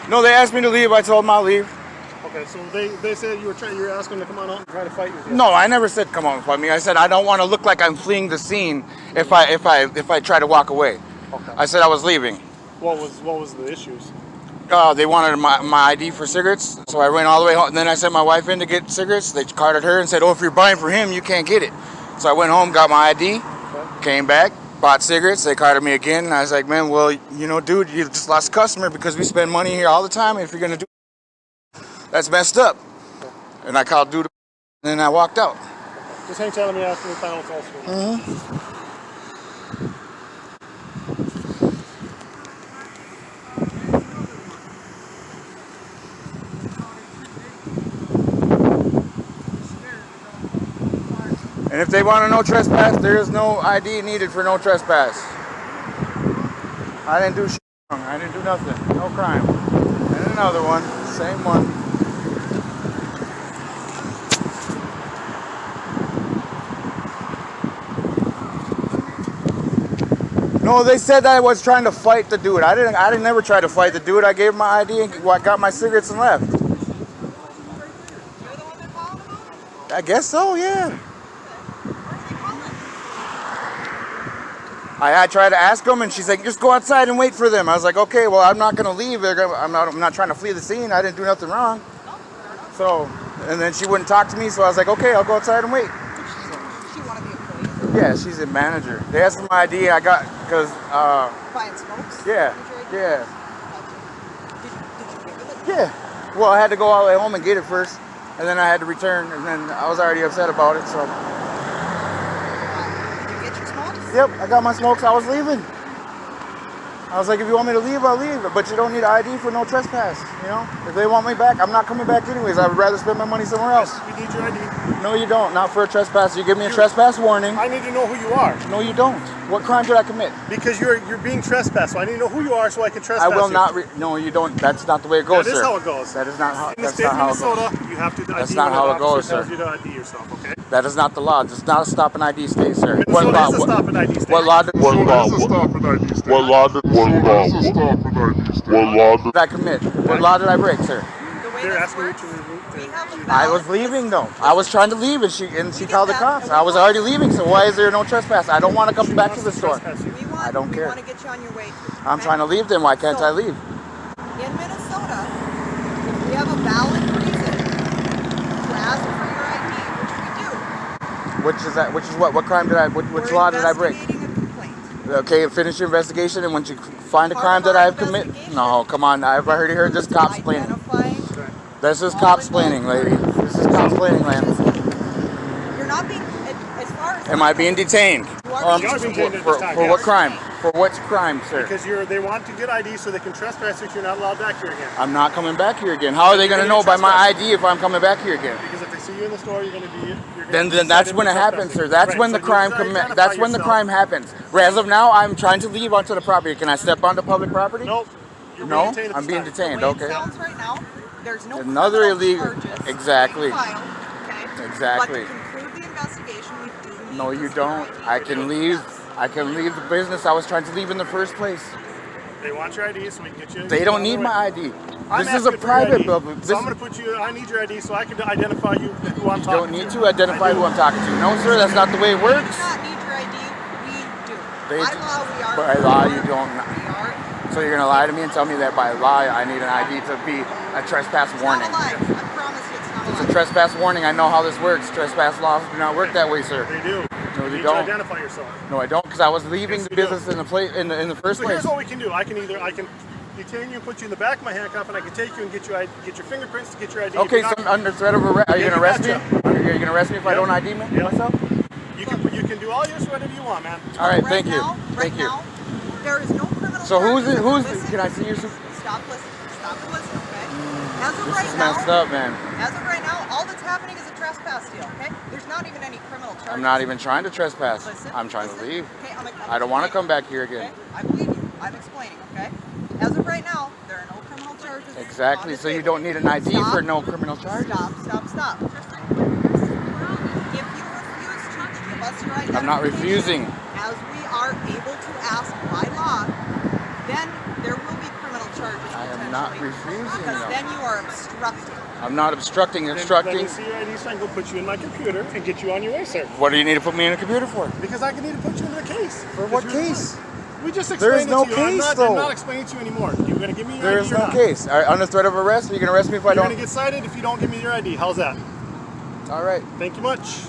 No, they asked me to leave. I told them I'll leave. Okay, so they said you were asking them to come on out and try to fight with you. No, I never said come on and fight me. I said I don't want to look like I'm fleeing the scene if I try to walk away. Okay. I said I was leaving. What was the issues? They wanted my ID for cigarettes, so I went all the way home. And then I sent my wife in to get cigarettes. They carded her and said, "Oh, if you're buying for him, you can't get it." So I went home, got my ID, Okay. came back, bought cigarettes. They carded me again, and I was like, "Man, well, dude, you just lost a customer because we spend money here all the time. If you're gonna do that's messed up." Okay. And I called dude, and then I walked out. Just hang tight, let me ask you the final question. And if they want to no trespass, there is no ID needed for no trespass. I didn't do shit wrong. I didn't do nothing. No crime. And another one. Same one. No, they said that I was trying to fight the dude. I didn't never try to fight the dude. I gave him my ID and got my cigarettes and left. I guess so, yeah. I tried to ask them, and she's like, "Just go outside and wait for them." I was like, "Okay, well, I'm not gonna leave. I'm not trying to flee the scene. I didn't do nothing wrong." So, and then she wouldn't talk to me, so I was like, "Okay, I'll go outside and wait." She wanted the employee. Yeah, she's a manager. They asked for my ID. I got because Buying smokes? yeah, yeah, Did you give it? yeah. Well, I had to go all the way home and get it first, and then I had to return, and then I was already upset about it. So, Did you get your smokes? yep, I got my smokes. I was leaving. I was like, "If you want me to leave, I'll leave. But you don't need ID for no trespass. If they want me back, I'm not coming back anyways. I would rather spend my money somewhere else." We need your ID. No, you don't. Not for a trespass. You give me a trespass warning. I need to know who you are. No, you don't. What crime did I commit? Because you're being trespassed, so I need to know who you are so I can trespass I will you. not. No, you don't. That's not the way it goes, That is sir. how it goes. That is not how. In the That's state not of how it goes. Minnesota, you have to ID That's not when how an it goes, officer tells sir. you to ID yourself, okay? That is not the law. It's not a stop and ID state, sir. Minnesota is a stop and ID state. What law did I commit? What law did I break, sir? The way They're this asking you works, to we have a I valid was leaving list. though. I was trying to leave, and she get called the that, cops. and we I was want- already leaving, so why is there no trespass? I don't want to come She back wants to the store. trespass you. I don't care. We want to get you on your way. I'm okay? trying to leave. Then why can't So- I leave? In Minnesota, if we have a valid reason to ask for your ID, which we do, Which is that? Which is what? What crime did I? Which we're law did I break? investigating a complaint. Okay, finish your investigation, and once you find a Part crime of that our I've committed, investigation no, come on, I've already heard this cop explaining. Identifying. This is cop explaining, lady. This is cop explaining, man. You're not being, as far as Am I being detained? You are Or being being detained. detained at for, this time, for yes. what crime? For what crime, sir? Because they want to get ID so they can trespass you if you're not allowed back here again. I'm not coming back here again. How are they going to know by my ID if I'm coming back here again? Because if they see you in the store, you're going to be. Then that's when it happens, sir. That's when the crime That's when the crime happens. As of now, I'm trying to leave onto the property. Can I step onto public property? Nope. You're No, being detained at I'm this being time. detained. The way Okay. it sounds right now, there's no Another criminal illegal- charges exactly. filed, okay? Exactly. But to conclude the investigation, we do need No, you this don't. ID. I can leave. I can leave the business I was trying to leave in the first place. They want your ID so we can get you. They don't on need the my way. ID. I'm This is a asking for your private ID. building. So I'm going to put you. I need your ID so I can identify you who I'm You talking don't need to. to identify who I'm talking to. No, sir, that's not the way it We do works. not need your ID. We do. They By do. law, we are. By law, you don't. We are. So you're gonna lie to me and tell me that by law I need an ID to be a trespass warning? It's not a lie. I promise you, it's not a It's lie. a trespass warning. I know how this works. Trespass laws do not work that way, sir. They do. No, you they need don't. to identify yourself. No, I don't, because I was leaving Yes, the you business do. in the first So place. here's what we can do. I can detain you and put you in the back of my handcuff, and I can take you and get your fingerprints to get your ID. Okay, If so you're I'm under threat of arrest. Are you Yeah, gonna you arrest me? betcha. Are you gonna arrest me if I Yep. don't ID me Yep. myself? you can do all yours whatever you want, man. All right, Right thank you. now, Thank you. now, there is no criminal. So who's charges. it? Who's Listen, it? Can I see your? Stop listening. Stop and listen, okay? As of This right is now, messed up, man. as of right now, all that's happening is a trespass deal, okay? There's not even any criminal charges. I'm not even trying to trespass. Listen, I'm trying to listen. leave. Okay, I'm I don't want to explaining. come back here again. Okay, I believe you. I'm explaining, okay? As of right now, there are no criminal charges. Exactly. on the So you table. don't need an ID Stop. for no criminal charge. Stop. If you refuse to give us your identification, I'm not refusing. as we are able to ask by law, then there will be criminal charges. I am actually. not refusing Because them. then you are obstructing. I'm not obstructing, Then instructing. let me see your ID so I can go put you in my computer and get you on your way, sir. What do you need to put me in a computer for? Because I need to put you in the case. For what case? We just There is explained no it to you. case, I'm though. not explaining it to you anymore. You're going to give me your There ID is or no not? case. Under threat of arrest, are you going to arrest me if I You're don't? going to get cited if you don't give me your ID. How's that? All right. Thank you much.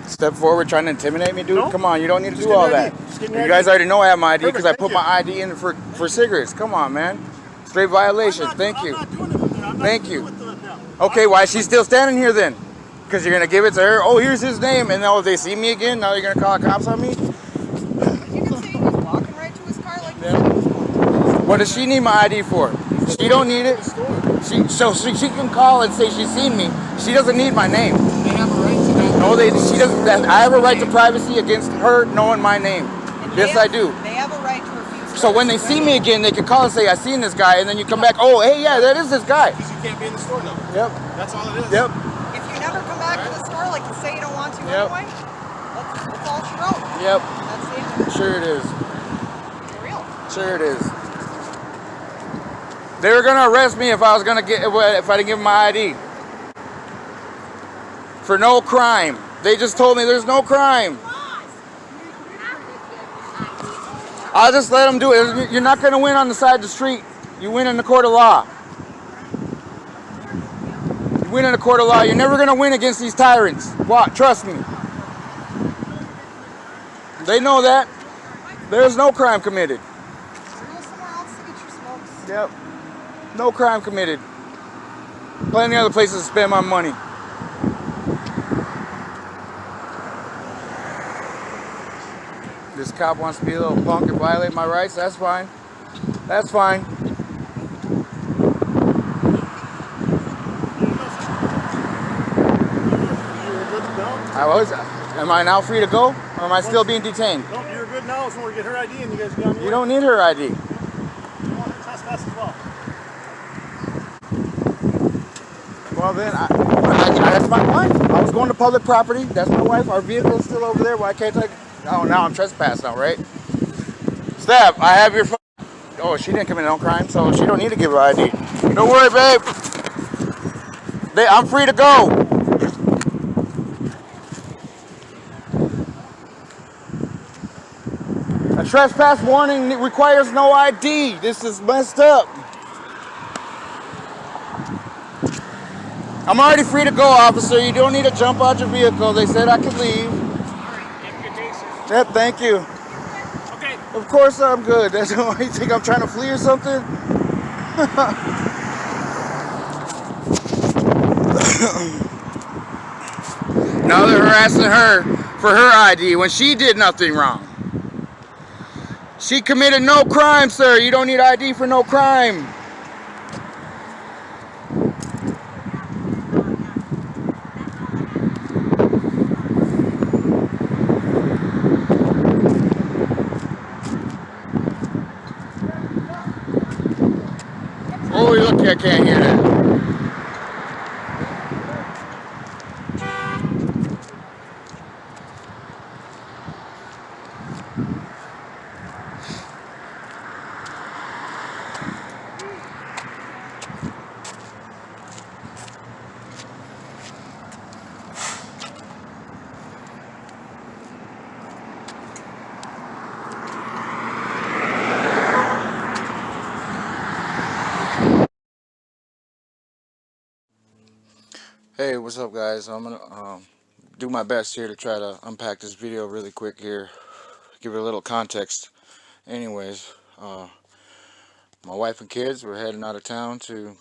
Step forward trying to intimidate me, dude? No. Come on, you don't need to Just do get all your that. ID. Just get You your guys ID. already know I have my ID Perfect, because I thank put you. my ID in for cigarettes. Come on, man. Straight violation. Thank you. I'm not doing it with them. I'm not Thank doing you. it with them. Okay, why is she still standing here then? Because you're going to give it to her? Oh, here's his name. And now if they see me again, now you're going to call the cops on me? You can say he was walking right to his car like he said he was going to. What does she need my ID for? She don't need it. She can call and say she's seen me. She doesn't need my name. They have a right to that. No, she doesn't. I have a right to privacy against her knowing my name. And Yes, I do. They have a right to refuse. So when they see me again, they can call and say, I seen this guy, and then you come back, oh, hey, yeah, that is this guy. Because you can't be in the store now. Yep. That's all it is. Yep. If you never come back to the store, like you say you don't want to Yep. anyway, that's all she wrote. Yep. That's the end. Sure it is. For real. Sure it is. They were gonna arrest me if I didn't give them my ID. For no crime. They just told me there's no crime. I'll just let them do it. You're not gonna win on the side of the street. You win in the court of law. You win in the court of law. You're never gonna win against these tyrants. What? Trust me. They know that. There's no crime committed. Go somewhere else to get your smokes. Yep. No crime committed. Plenty other places to spend my money. This cop wants to be a little punk and violate my rights. That's fine. That's fine. Am I now free to go? Or am I still being detained? No, you're good now. So we're get her ID and you guys get on your You don't need her ID. You want her trespass as well. Well then, that's my wife. I was going to public property. That's my wife. Our vehicle's still over there. Why can't I? Oh, now I'm trespassing now, right? Steph, I have your phone. Oh, she didn't commit no crime, so she don't need to give her ID. Don't worry, babe. I'm free to go. A trespass warning requires no ID. This is messed up. I'm already free to go, officer. You don't need to jump out your vehicle. They said I could leave. All right. You have a good day, sir. Yep, thank you. Okay. Of course I'm good. That's why you think I'm trying to flee or something? Now they're harassing her for her ID when she did nothing wrong. She committed no crime, sir. You don't need ID for no crime. Oh, look, I can't hear that. Hey, what's up, guys? I'm gonna do my best here to try to unpack this video really quick here, give it a little context. Anyways, my wife and kids were heading out of town to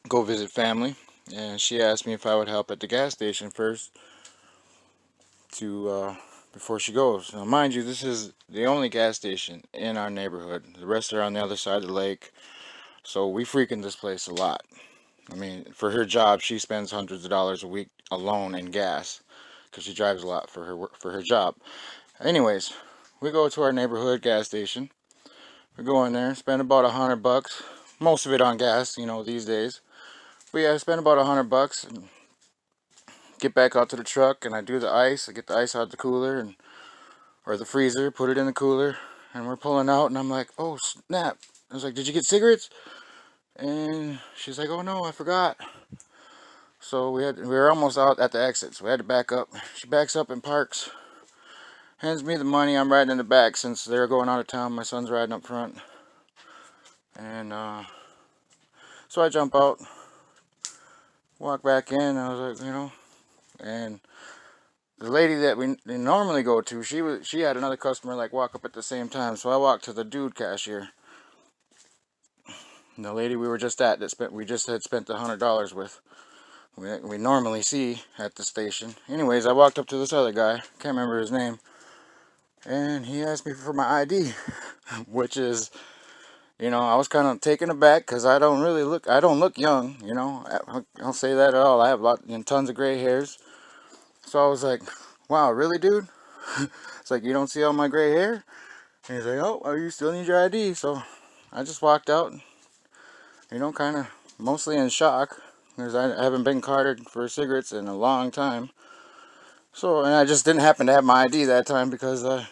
go visit family, and she asked me if I would help at the gas station first before she goes. Now, mind you, this is the only gas station in our neighborhood. The rest are on the other side of the lake, so we frequent this place a lot. I mean, for her job, she spends hundreds of dollars a week alone in gas because she drives a lot for her job. Anyways, we go to our neighborhood gas station. We go in there, spend about $100, most of it on gas, you know, these days. But yeah, I spend about $100 and get back out to the truck, and I do the ice. I get the ice out of the cooler or the freezer, put it in the cooler, and we're pulling out, and I'm like, oh snap! was like, did you get cigarettes? And she's like, oh no, I forgot. So we were almost out at the exit, so we had to back up. She backs up and parks, hands me the money. I'm riding in the back since they're going out of town. My son's riding up front. And so I jump out, walk back in. I was like, and the lady that we normally go to, she had another customer like walk up at the same time. So I walked to the dude cashier. And the lady we were just at we just had spent $100 with. We normally see at the station. Anyways, I walked up to this other guy, can't remember his name, and he asked me for my ID, which is, I was kind of taken aback because I don't look young, I'll say that at all. I have tons of gray hairs. So I was like, wow, really, dude? It's like, you don't see all my gray hair? And he's like, oh, you still need your ID. So I just walked out, kind of mostly in shock. Because I haven't been carded for cigarettes in a long time. So, and I just didn't happen to have my ID that time because I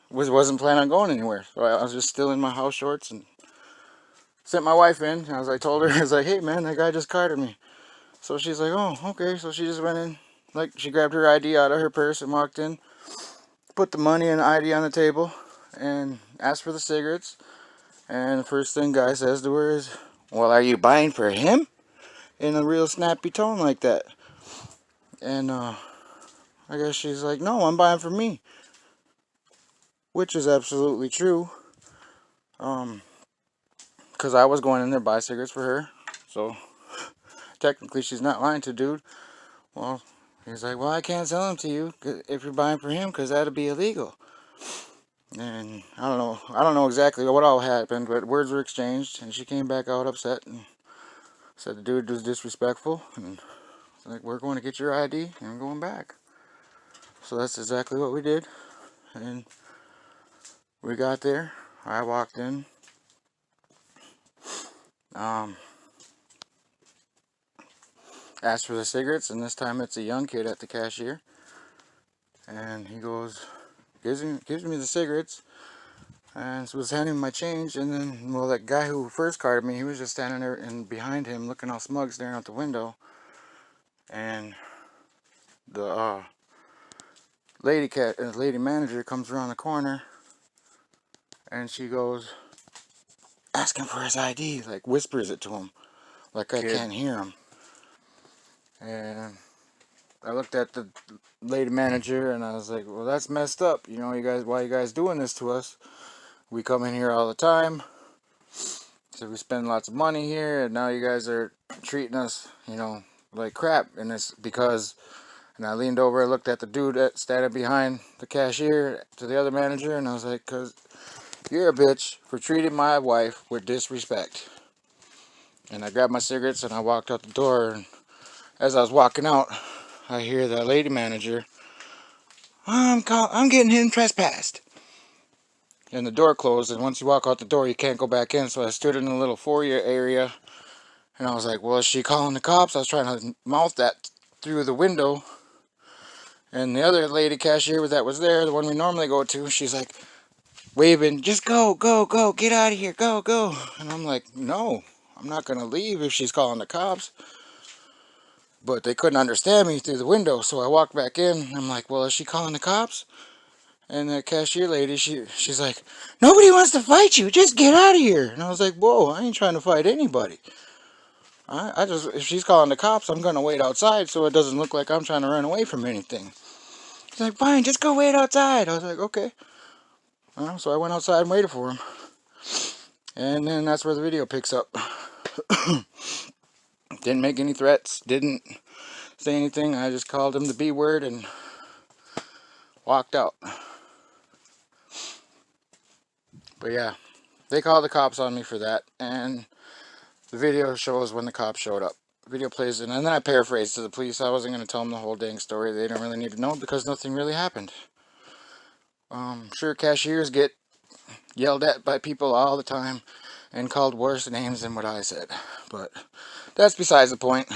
wasn't planning on going anywhere. So I was just still in my house shorts and sent my wife in. I told her, I was like, hey man, that guy just carded me. So she's like, oh, okay. So she just went in, like she grabbed her ID out of her purse and walked in, put the money and the ID on the table and asked for the cigarettes. And the first thing guy says to her is, well, are you buying for him? In a real snappy tone like that. And I guess she's like, no, I'm buying for me, which is absolutely true, because I was going in there to buy cigarettes for her. So technically she's not lying to dude. Well, he's like, well, I can't sell them to you if you're buying for him because that'd be illegal. And I don't know exactly what all happened, but words were exchanged and she came back out upset and said the dude was disrespectful, and like, we're going to get your ID and I'm going back. So that's exactly what we did. And we got there. I walked in. Asked for the cigarettes, and this time it's a young kid at the cashier. And he goes, gives me the cigarettes, and was handing me my change. And then, well, that guy who first carded me, he was just standing there, and behind him, looking all smug, staring out the window. And the lady manager comes around the corner, and she goes, ask him for his ID, like whispers it to him, like I can't hear him. And I looked at the lady manager and I was like, well, that's messed up. You guys, why you guys doing this to us? We come in here all the time. So we spend lots of money here, and now you guys are treating us, like crap. And it's because, and I leaned over and looked at the dude standing behind the cashier to the other manager, and I was like, because you're a bitch for treating my wife with disrespect. And I grabbed my cigarettes and I walked out the door, and as I was walking out, I hear the lady manager, I'm getting him trespassed. And the door closed, and once you walk out the door, you can't go back in. So I stood in a little foyer area, and I was like, well, is she calling the cops? I was trying to mouth that through the window. And the other lady cashier that was there, the one we normally go to, she's like waving, just go, go, go, get out of here, go, go. And I'm like, no, I'm not going to leave if she's calling the cops. But they couldn't understand me through the window, so I walked back in. I'm like, well, is she calling the cops? And the cashier lady, she's like, nobody wants to fight you, just get out of here. And I was like, whoa, I ain't trying to fight anybody. I just, if she's calling the cops, I'm going to wait outside so it doesn't look like I'm trying to run away from anything. She's like, fine, just go wait outside. I was like, okay. So I went outside and waited for him. And then that's where the video picks up. Didn't make any threats, didn't say anything. I just called him the B word and walked out. But yeah, they called the cops on me for that, and the video shows when the cops showed up. The video plays, and then I paraphrased to the police. I wasn't going to tell them the whole dang story. They don't really need to know because nothing really happened. Sure, cashiers get yelled at by people all the time and called worse names than what I said, but that's besides the point.